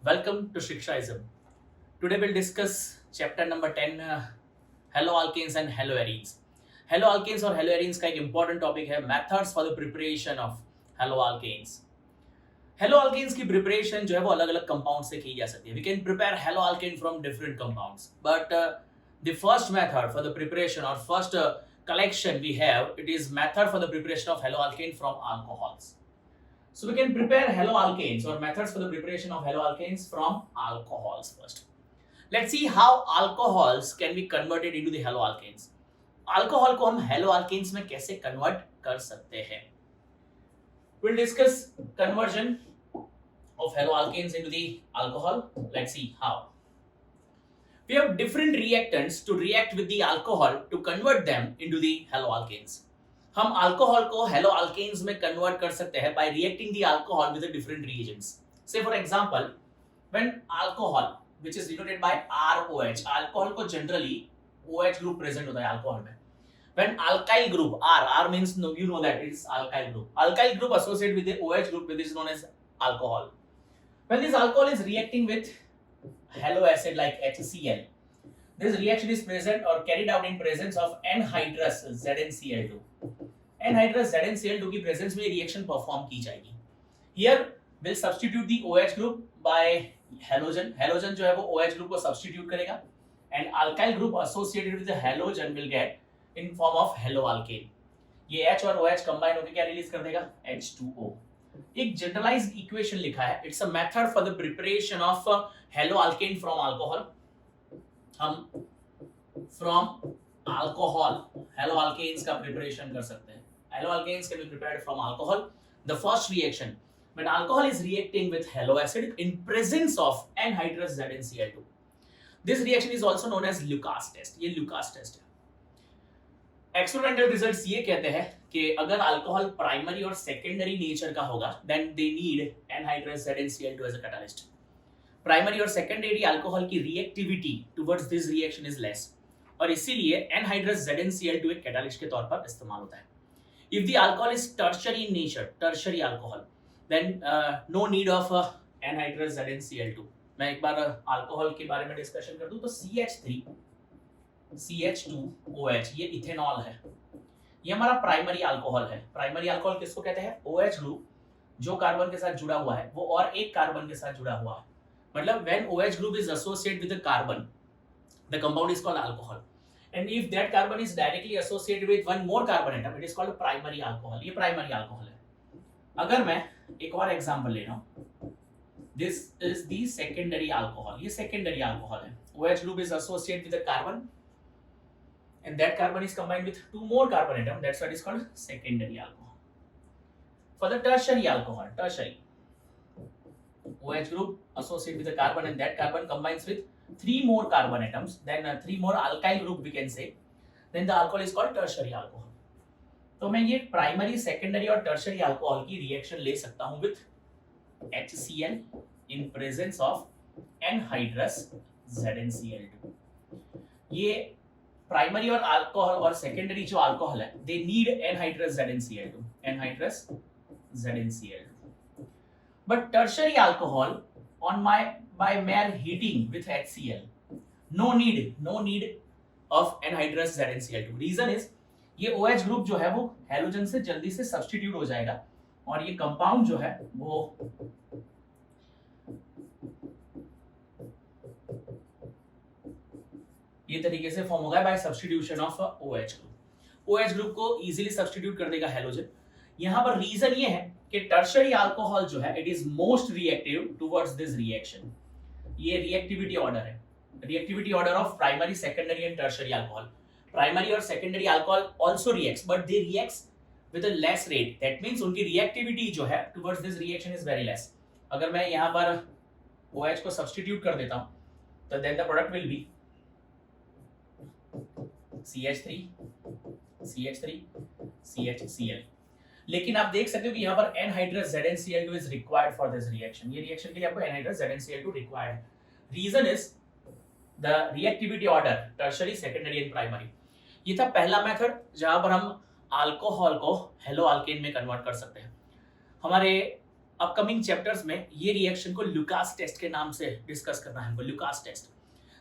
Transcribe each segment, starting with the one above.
Welcome to Shikshaism. Today we'll discuss chapter number 10 haloalkanes and haloarenes. Haloalkanes और haloarenes का एक important topic है methods for the preparation of haloalkanes. Haloalkanes की preparation जो है वो अलग अलग compounds से की जा सकती है. We can prepare haloalkane from different compounds, but the first method for the preparation or first collection we have, it is method for the preparation of haloalkane from alcohols. So we can prepare haloalkanes or methods for the preparation of haloalkanes from alcohols first. Let's see how alcohols can be converted into the haloalkanes. Alcohol को हम haloalkanes में कैसे convert कर सकते हैं? We'll discuss conversion of haloalkanes into the alcohol. Let's see how. We have different reactants to react with the alcohol to convert them into the haloalkanes. हम alcohol को haloalkanes में convert कर सकते हैं by reacting the alcohol with different reagents. से for example when alcohol which is denoted by ROH, alcohol को generally OH group present होता है अल्कोहल में. When alkyl group R means you know that it is alkyl group. Alkyl group associate with the OH group which is known as alcohol. When this alcohol is reacting with halo acid like HCl, this reaction is present or carried out in presence of anhydrous ZnCl2. anhydrous ZnCl2 की presence में reaction perform की जाएगी. Here will substitute the OH group by halogen. Halogen जो है वो OH group को substitute करेगा and alkyl group associated with the halogen will get in form of haloalkane. ये H और OH combine होकर क्या रिलीज कर देगा? H2O. एक जनरलाइज्ड इक्वेशन लिखा है. It's a method for the preparation of haloalkane from alcohol. हम from alcohol haloalkanes का preparation कर सकते हैं. Haloalkanes can be prepared from alcohol. The first reaction, when alcohol is reacting with halo acid in presence of anhydrous ZnCl2. This reaction is also known as Lucas test. ये Lucas test है. Experimental results ये कहते हैं कि अगर alcohol primary और secondary nature का होगा, then they need anhydrous ZnCl2 as a catalyst. Primary और सेकेंडरी अल्कोहल की reactivity towards this reaction is less और इसीलिए एनहाइड्रस ZnCl2 एक कैटालिस्ट के तौर पर इस्तेमाल होता है. If the alcohol is tertiary in nature, tertiary alcohol, then no need of anhydrous ZnCl2. मैं एक बार अल्कोहल के बारे में डिस्कशन कर दूं तो CH3 CH2OH ये इथेनॉल है. ये हमारा प्राइमरी अल्कोहल है. प्राइमरी अल्कोहल किसको कहते हैं? OH ग्रुप जो कार्बन के साथ जुड़ा हुआ है वो और एक कार्बन के साथ जुड़ा हुआ है. मतलब when OH group is associated with the carbon, the compound is called alcohol. And if that carbon is directly associated with one more carbon atom, it is called primary alcohol. ये primary alcohol है. अगर मैं एक और example ले रहा हूँ, this is the secondary alcohol. ये secondary alcohol है. OH group is associated with the carbon, and that carbon is combined with two more carbon atom. That's why it is called secondary alcohol. For the tertiary alcohol, tertiary. OH group associated with the carbon and that carbon combines with three more carbon atoms, then three more alkyl group we can say, then the alcohol is called tertiary alcohol. तो मैं ये primary, secondary और tertiary alcohol की reaction ले सकता हूँ with HCl in presence of anhydrous ZnCl2. ये primary और अल्कोहल और सेकेंडरी जो अल्कोहल है, they need anhydrous ZnCl2, anhydrous ZnCl2. But tertiary alcohol by mere heating with HCl, no need of anhydrous ZnCl2. Reason is ये OH group जो है वो halogen से जल्दी से सब्स्टिट्यूट हो जाएगा और ये कंपाउंड जो है वो ये तरीके से फॉर्म होगा by substitution of OH group. OH group को इजीली सब्स्टिट्यूट कर देगा हेलोजन. यहाँ पर रीजन ये है कि टर्शियरी अल्कोहल जो है it is most reactive towards this reaction. ये रिएक्टिविटी ऑर्डर है. Reactivity order of primary, secondary and tertiary alcohol. Primary और secondary alcohol also reacts but they reacts with a less rate. That means उनकी reactivity जो है towards this reaction is very less. अगर मैं यहाँ पर OH को सब्स्टिट्यूट कर देता हूँ तो then the product will be CH3 CH3 CHCl. लेकिन आप देख सकते हो कि यहाँ पर anhydrous ZnCl2 is required for this reaction. ये रिएक्शन के लिए आपको एनहाइड्रस ZnCl2 रिक्वायर्ड है. Reason is the reactivity order tertiary, secondary and primary. ये था पहला मेथड जहां पर हम अल्कोहल को हेलो अल्केन में कन्वर्ट कर सकते हैं. हमारे अपकमिंग चैप्टर्स में ये रिएक्शन को लुकास टेस्ट के नाम से डिस्कस करना है हमको, Lucas test.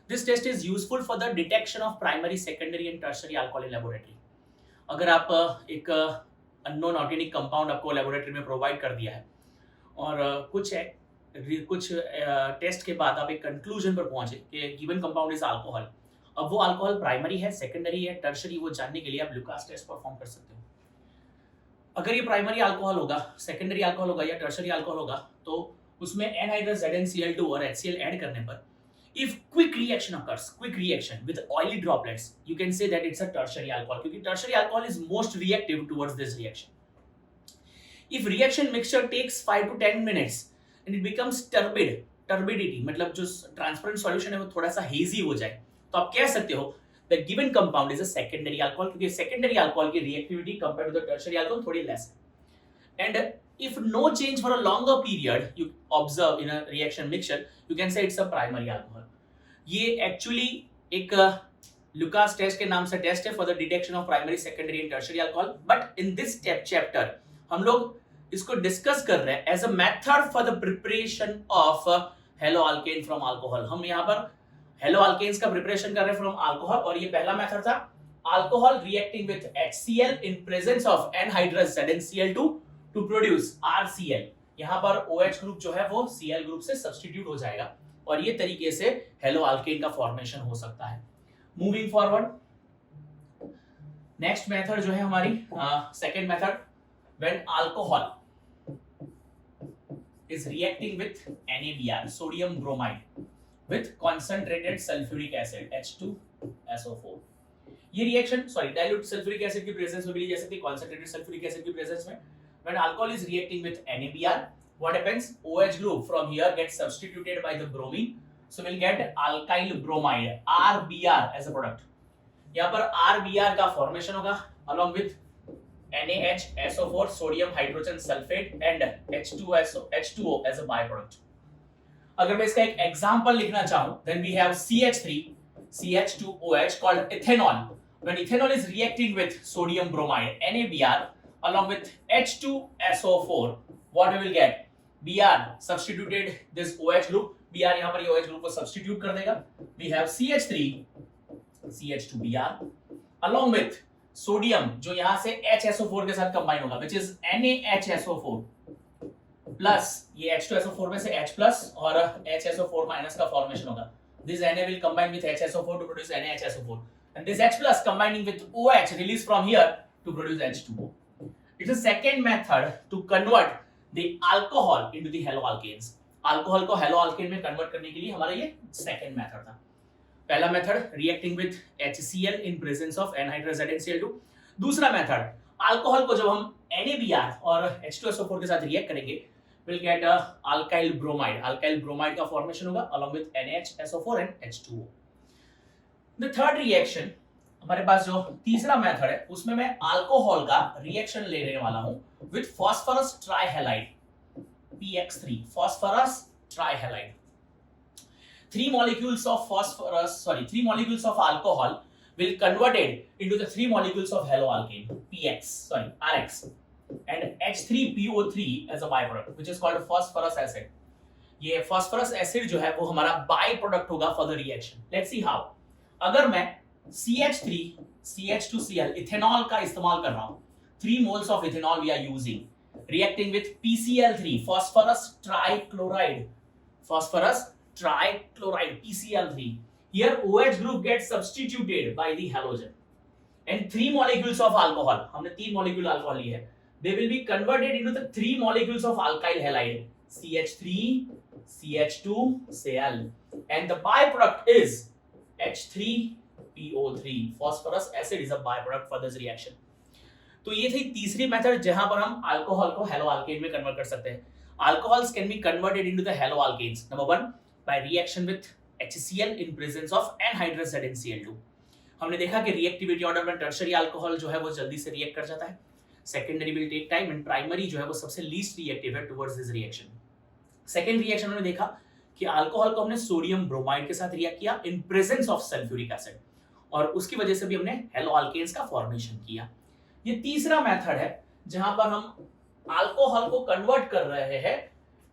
This test is useful for the detection of primary, secondary and tertiary alcohol in laboratory. अगर आप एक अननोन ऑर्गेनिक कंपाउंड आपको लेबोरेटरी में प्रोवाइड कर दिया है और कुछ टेस्ट के बाद आप एक कंक्लूजन पर पहुंचे कि गिवन कंपाउंड इज अल्कोहल, अब वो अल्कोहल प्राइमरी है, सेकेंडरी है, टर्शरी, वो जानने के लिए आप लुकास टेस्ट परफॉर्म कर सकते हो। अगर ये प्राइमरी अल्कोहल होगा, सेकेंडरी अल्कोहल होगा या टर्शरी अल्कोहल होगा, तो उसमें एनहाइड्रस ZnCl2 और HCl ऐड करने पर if quick reaction occurs, quick reaction with oily droplets, you can say that it's a tertiary alcohol, क्योंकि tertiary alcohol is most reactive towards this reaction. If reaction mixture takes 5 to 10 minutes and it becomes turbid, turbidity मतलब जो transparent solution है वो थोड़ा सा hazy हो जाए, तो आप कह सकते हो the given compound is a secondary alcohol, क्योंकि secondary alcohol की reactivity compared to the tertiary alcohol थोड़ी less है. And if no change for a longer period you observe in a reaction mixture, you can say it's a primary alcohol. ये actually एक Lucas test के नाम से test है for the detection of primary, secondary and tertiary alcohol, but in this chapter हम लोग इसको discuss कर रहे हैं as a method for the preparation of haloalkane from alcohol. हम यहाँ पर हेलो अल्केन्स का प्रिपरेशन कर रहे हैं फ्रॉम अल्कोहल, और ये पहला मेथड था alcohol reacting with HCl in presence of anhydrous ZnCl2 to produce RCl। यहाँ पर OH ग्रुप जो है वो Cl ग्रुप से सब्स्टिट्यूट हो जाएगा और ये तरीके से हेलो अल्केन का फॉर्मेशन हो सकता है। मूविंग फॉरवर्ड, नेक्स्ट मेथड जो है हमारी second method, when alcohol is reacting with NaBr, sodium bromide, with concentrated sulphuric acid H2SO4। ये रिएक्शन डाइल्यूट सल्फ्यूरिक एसिड की प्रेजेंस में भी ली जा सकती है, concentrated सल्फ्यूरिक एसिड की प्रेजेंस में। When alcohol is reacting with NaBr, what happens? OH group from here gets substituted by the bromine, so we'll get alkyl bromide RBr as a product. यहाँ पर RBr का formation होगा along with NaHSO4, sodium hydrogen sulfate and H2O as a byproduct. अगर मैं इसका एक example लिखना चाहूं, then we have CH3 CH2OH called ethanol. When ethanol is reacting with sodium bromide NaBr along with H2SO4, what we will get? Br substituted this OH group, Br यहाँ पर ये OH group को substitute कर देगा. We have CH3 CH2Br along with sodium जो यहाँ से HSO4 के साथ combine होगा, which is NaHSO4 plus ये H2SO4 में से H plus और HSO4 minus का formation होगा. This Na will combine with HSO4 to produce NaHSO4, and this H plus combining with OH released from here to produce H2O. It's a second method to convert the alcohol into the haloalkanes. Alcohol को hello alkane में convert करने के लिए हमारा ये second method था। पहला method reacting with HCl in presence of anhydrous ZnCl2। दूसरा मेथड अल्कोहल को जब हम NaBr और H2SO4 के साथ रिएक्ट करेंगे, will get alkyl bromide. Alkyl bromide का फॉर्मेशन होगा along with NaHSO4 and H2O। The third reaction, हमारे पास जो तीसरा मेथड है उसमें मैं अल्कोहल का रिएक्शन लेने वाला हूं with phosphorus trihalide PX3, phosphorus trihaloide. Three molecules of alcohol will converted into the three molecules of haloalkane RX, and H3PO3 as a byproduct, which is called phosphorus acid. ये phosphorus acid जो है वो हमारा byproduct होगा for the reaction. Let's see how. अगर मैं CH3 CH2Cl ethanol का इस्तेमाल कर रहा हूं, 3 moles of ethanol we are using, reacting with PCl3, phosphorus trichloride PCl3. Here OH group gets substituted by the halogen, and 3 molecules of alcohol, हमने 3 molecule alcohol लिए है, they will be converted into the 3 molecules of alkyl halide CH3 CH2Cl, and the byproduct is H3PO3. phosphorus acid is a byproduct for this reaction. तो ये थी तीसरी method जहां पर हम अल्कोहल को हेलो अल्केन में कन्वर्ट कर सकते हैं. Alcohols can be converted into the haloalkanes. Number 1 by reaction with HCl in presence of anhydrous ZnCl2. हमने देखा कि रिएक्टिविटी ऑर्डर में टर्शियरी अल्कोहल जो है वो जल्दी से रिएक्ट कर जाता है, secondary will take time, and primary जो है वो सबसे लीस्ट रिएक्टिव है towards this reaction. Second reaction हमने देखा कि अल्कोहल को हमने सोडियम ब्रोमाइड के साथ रिएक्ट किया इन प्रेजेंस ऑफ सल्फ्यूरिक एसिड, और उसकी वजह से भी हमने हेलो अल्केन्स का फॉर्मेशन किया. ये तीसरा मेथड है जहां पर हम अल्कोहल को कन्वर्ट कर रहे हैं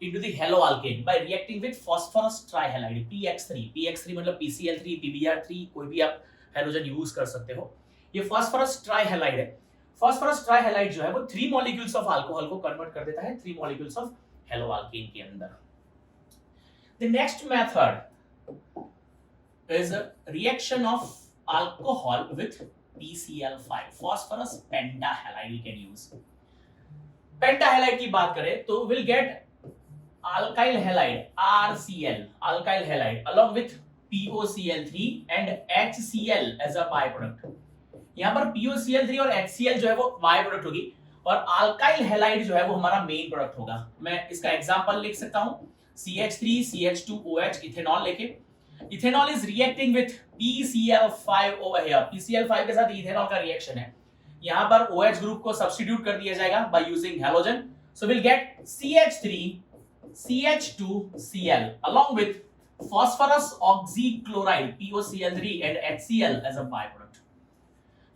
into the haloalkane by reacting with phosphorus trihalide PX3 PX3 मतलब PCl3 PBr3 कोई भी आप हेलोजन यूज कर सकते हो। ये phosphorus trihalide है। phosphorus trihalide जो है वो 3 molecules of alcohol को कन्वर्ट कर देता है 3 molecules of haloalkane के अंदर। The next method is a reaction of alcohol with PCl5 phosphorus pentahalide we can use। Pentahalide की बात करें तो will get alkyl halide RCl alkyl halide along with POCl3 and HCl as a byproduct। यहां पर POCl3 और HCl जो है वो बाय प्रोडक्ट होगी और alkyl halide जो है वो हमारा मेन प्रोडक्ट होगा। मैं इसका एग्जांपल लिख सकता हूं CH3 CH2OH इथेनॉल लेके। Ethanol is reacting with PCl5 over here. PCl5 के साथ इथेनॉल का रिएक्शन है। यहां पर OH ग्रुप को सब्स्टिट्यूट कर दिया जाएगा by using halogen. So will get CH3 CH2Cl along with phosphorus oxychloride POCl3 and HCl as a byproduct।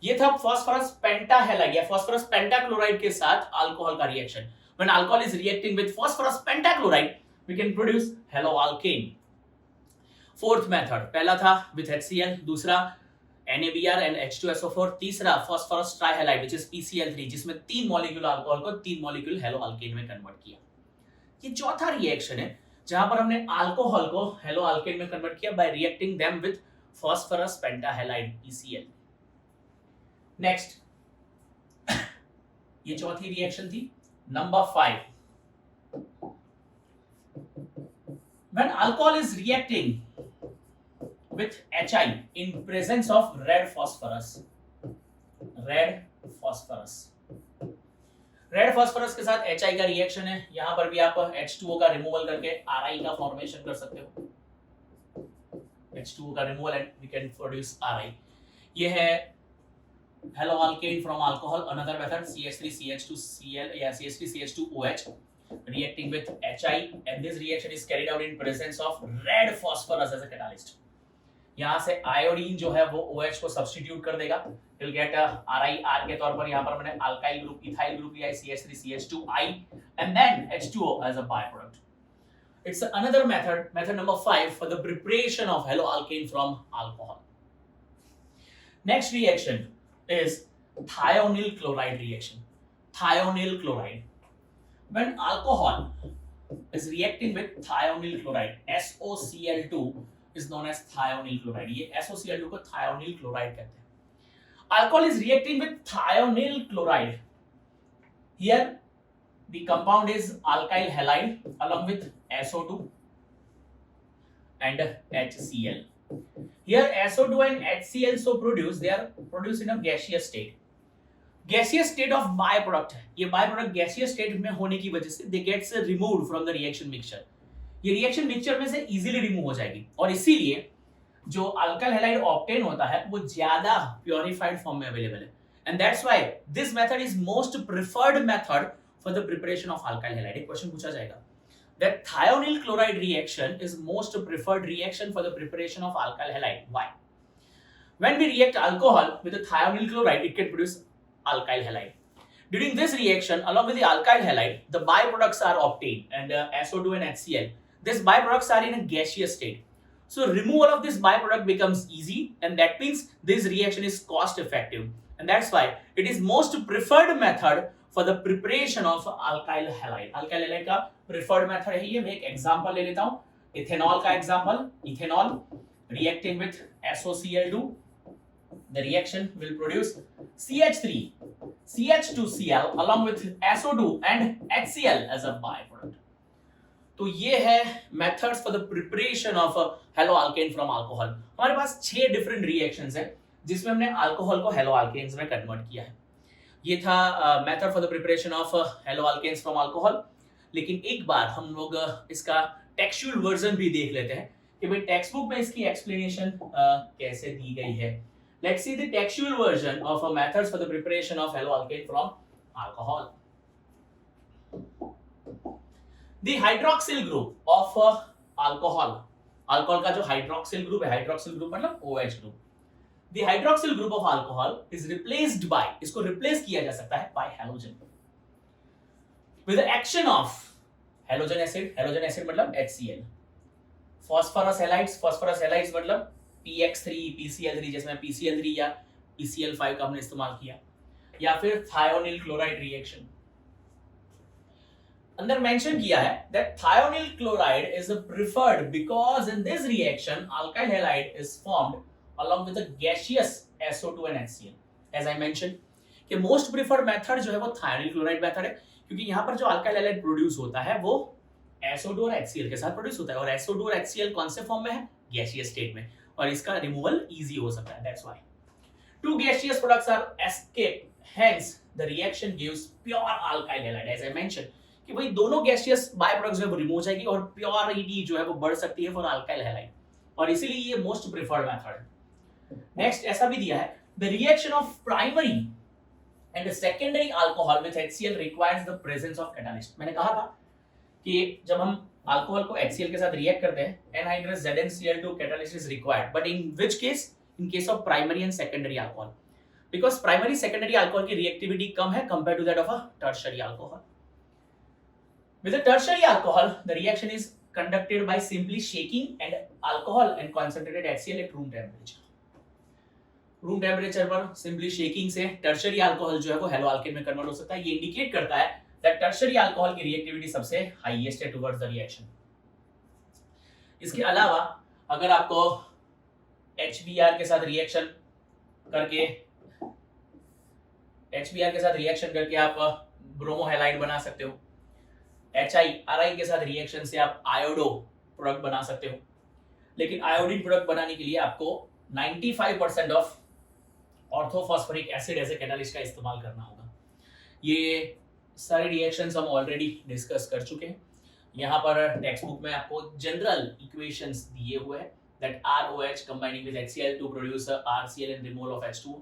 ये था phosphorus pentahalide या phosphorus pentachloride के साथ अल्कोहल का reaction. When alcohol is reacting with phosphorus pentachloride, we can produce haloalkane। Fourth method, पहला था with HCl, दूसरा NaBr and H2SO4, तीसरा phosphorus trihalide which is PCl3 जिसमें 3 मॉलिक्यूल अल्कोहल को 3 मॉलिक्यूल हेलोअल्केन में कन्वर्ट किया। ये चौथा रिएक्शन है जहां पर हमने अल्कोहल को हेलोअल्केन में कन्वर्ट किया bye reacting them with phosphorus pentahalide PCl। Next ये चौथी रिएक्शन थी। Number 5, when alcohol is reacting with HI in presence of red phosphorus red phosphorus के साथ HI का रिएक्शन है। यहां पर भी आप H2O का रिमूवल करके RI का फॉर्मेशन कर सकते हो। H2O का removal and we can produce RI। ये है haloalkane from alcohol. Another method CH3 CH2Cl या CH3 CH2OH reacting with HI and this reaction is carried out in presence of red phosphorus as a catalyst। यहां से iodine जो है वो OH को substitute कर देगा। You'll get RIR के तौर पर यहाँ पर मैंने अल्काइल ग्रुप इथाइल ग्रुप लिया है CH3 CH2I and then H2O as a byproduct। It's another method number 5 for the preparation of haloalkane from alcohol। Next reaction is thionyl chloride reaction। Thionyl chloride, when alcohol is reacting with thionyl chloride SOCl2 is known as thionyl chloride। ये SOCl2 को thionyl chloride कहते हैं। Alcohol is reacting with thionyl chloride। Here the compound is alkyl halide along with SO2 and HCl। Here SO2 and HCl so produced, they are produced in a gaseous state। gaseous state of byproduct है। ये byproduct gaseous state में होने की वजह से they gets removed from the reaction mixture। ये reaction mixture में से इजीली रिमूव हो जाएगी और इसीलिए जो अल्काइल हैलाइड ऑब्टेन होता है वो ज्यादा प्योरिफाइड फॉर्म में अवेलेबल है। And that's why this method is most preferred method for the preparation of alkyl halide. Question पूछा जाएगा that thionyl chloride reaction is most preferred reaction for the preparation of alkyl halide। Why? When we react alcohol with the thionyl chloride, it can produce alkyl halide। During this reaction, along with the alkyl halide, the byproducts are obtained and SO2 and HCl, these byproducts are in a gaseous state। So removal of this byproduct becomes easy and that means this reaction is cost effective and that's why it is most preferred method for the preparation of alkyl halide। alkyl halide का preferred method है ये। मैं एक example ले लेता हूँ। Ethanol का example, ethanol reacting with SOCl2, the reaction will produce CH3 CH2Cl along with SO2 and HCl as a byproduct। तो ये है methods for the preparation of haloalkane from alcohol. हमारे पास 6 डिफरेंट रिएक्शंस हैं जिसमें हमने अल्कोहल को हेलोअल्केन्स में कन्वर्ट किया है। ये था method for the preparation of haloalkanes from alcohol. लेकिन एक बार हम लोग इसका टेक्सचुअल वर्जन भी देख लेते हैं कि भाई टेक्स्ट बुक में इसकी एक्सप्लेनेशन कैसे दी गई है। Let's see the textual version of methods for the preparation of haloalkane from alcohol. The hydroxyl group of alcohol का जो hydroxyl group है, hydroxyl group मतलब OH group। The hydroxyl group of alcohol is replaced by, इसको replace किया जा सकता है by halogen। with the action of halogen acid मतलब HCl, phosphorus halides मतलब PX3 PCl3, जैसे मैं PCl3 या PCl5 का हमने इस्तेमाल किया, या फिर thionyl chloride रिएक्शन। अंदर मेंशन किया है that thionyl chloride is preferred because in this reaction alkyl halide is formed along with the gaseous SO2 and HCl। as I mentioned कि मोस्ट प्रिफर्ड मेथड जो है वो थायोनिल क्लोराइड मेथड है, क्योंकि यहाँ पर जो अल्काइल हैलाइड प्रोड्यूस होता है वो SO2 और HCl के साथ प्रोड्यूस होता है, और SO2 और HCl कौन से फॉर्म में है? गैसियस स्टेट में, और इसका रिमूवल इजी हो सकता है। That's why two gaseous products are escape, hence the reaction gives pure alkyl halide. As I mention कि भाई दोनों गैसियस बाय प्रोडक्ट्स जो है वो रिमूव हो जाएगी और प्योरिटी जो है वो बढ़ सकती है फॉर अल्काइल हैलाइड, और इसीलिए ये मोस्ट प्रिफर्ड मेथड है। नेक्स्ट ऐसा भी दिया है the reaction of primary and secondary alcohol with HCl requires the presence of catalyst। मैंने कहा था कि जब हम अल्कोहल को HCl के साथ रिएक्ट करते हैं anhydrous ZnCl2 catalyst is required, but in which case? In case of primary and secondary alcohol, because primary secondary alcohol की reactivity कम है compared to that of a tertiary alcohol। With a tertiary alcohol the reaction is conducted by simply shaking and alcohol and concentrated HCl at room temperature। Room temperature पर simply shaking से tertiary alcohol जो है वो hello alkane में convert हो सकता है। ये इंडिकेट करता है दैट टर्शरी अल्कोहल की रिएक्टिविटी सबसे हाईएस्ट है टुवर्ड्स द रिएक्शन। इसके अलावा अगर आपको HBr के साथ रिएक्शन करके आप ब्रोमो हैलाइड बना सकते हो, HI के साथ रिएक्शन से आप आयोडो प्रोडक्ट बना सकते हो, लेकिन आयोडीन प्रोडक्ट बनाने के लिए आपको 95% of orthophosphoric acid as a catalyst का इस्तेमाल करना होगा। ये सारे रिएक्शंस हम ऑलरेडी डिस्कस कर चुके हैं। यहाँ पर टेक्स्ट बुक में आपको जनरल इक्वेशंस दिए हुए हैं that ROH combining with HCl to produce RCl and removal of H2।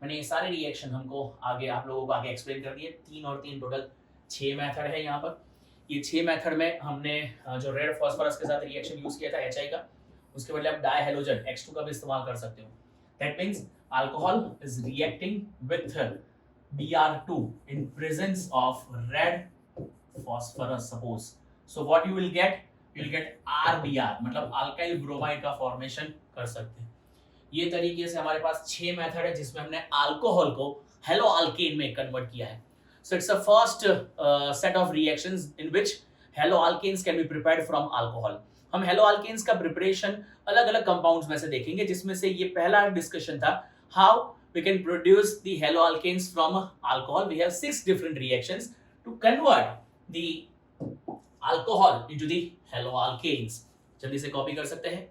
मैंने ये सारे रिएक्शन हमको आगे आप लोगों को आगे एक्सप्लेन कर दिए। 3 और 3 टोटल 6 मेथड है यहाँ पर। ये 6 मेथड में हमने जो रेड फॉस्फोरस के साथ रिएक्शन यूज किया था HI का, उसके बदले आप डाई हेलोजन X2 का भी इस्तेमाल कर सकते हो। That means alcohol is reacting with Br2 in presence of red phosphorus suppose, so what you will get RBr मतलब अल्काइल ब्रोमाइड का फॉर्मेशन कर सकते हैं। ये तरीके से हमारे पास 6 मेथड है जिसमें हमने अल्कोहल को हेलो अल्केन में कन्वर्ट किया है। So it's the first set of reactions in which haloalkanes can be prepared from alcohol। हम हेलो अल्केन्स का प्रिपरेशन अलग अलग कंपाउंड्स में से देखेंगे, जिसमें से ये पहला डिस्कशन था how we can produce the haloalkanes from alcohol। We have 6 different reactions to convert the alcohol into the haloalkanes। जल्दी से कॉपी कर सकते हैं।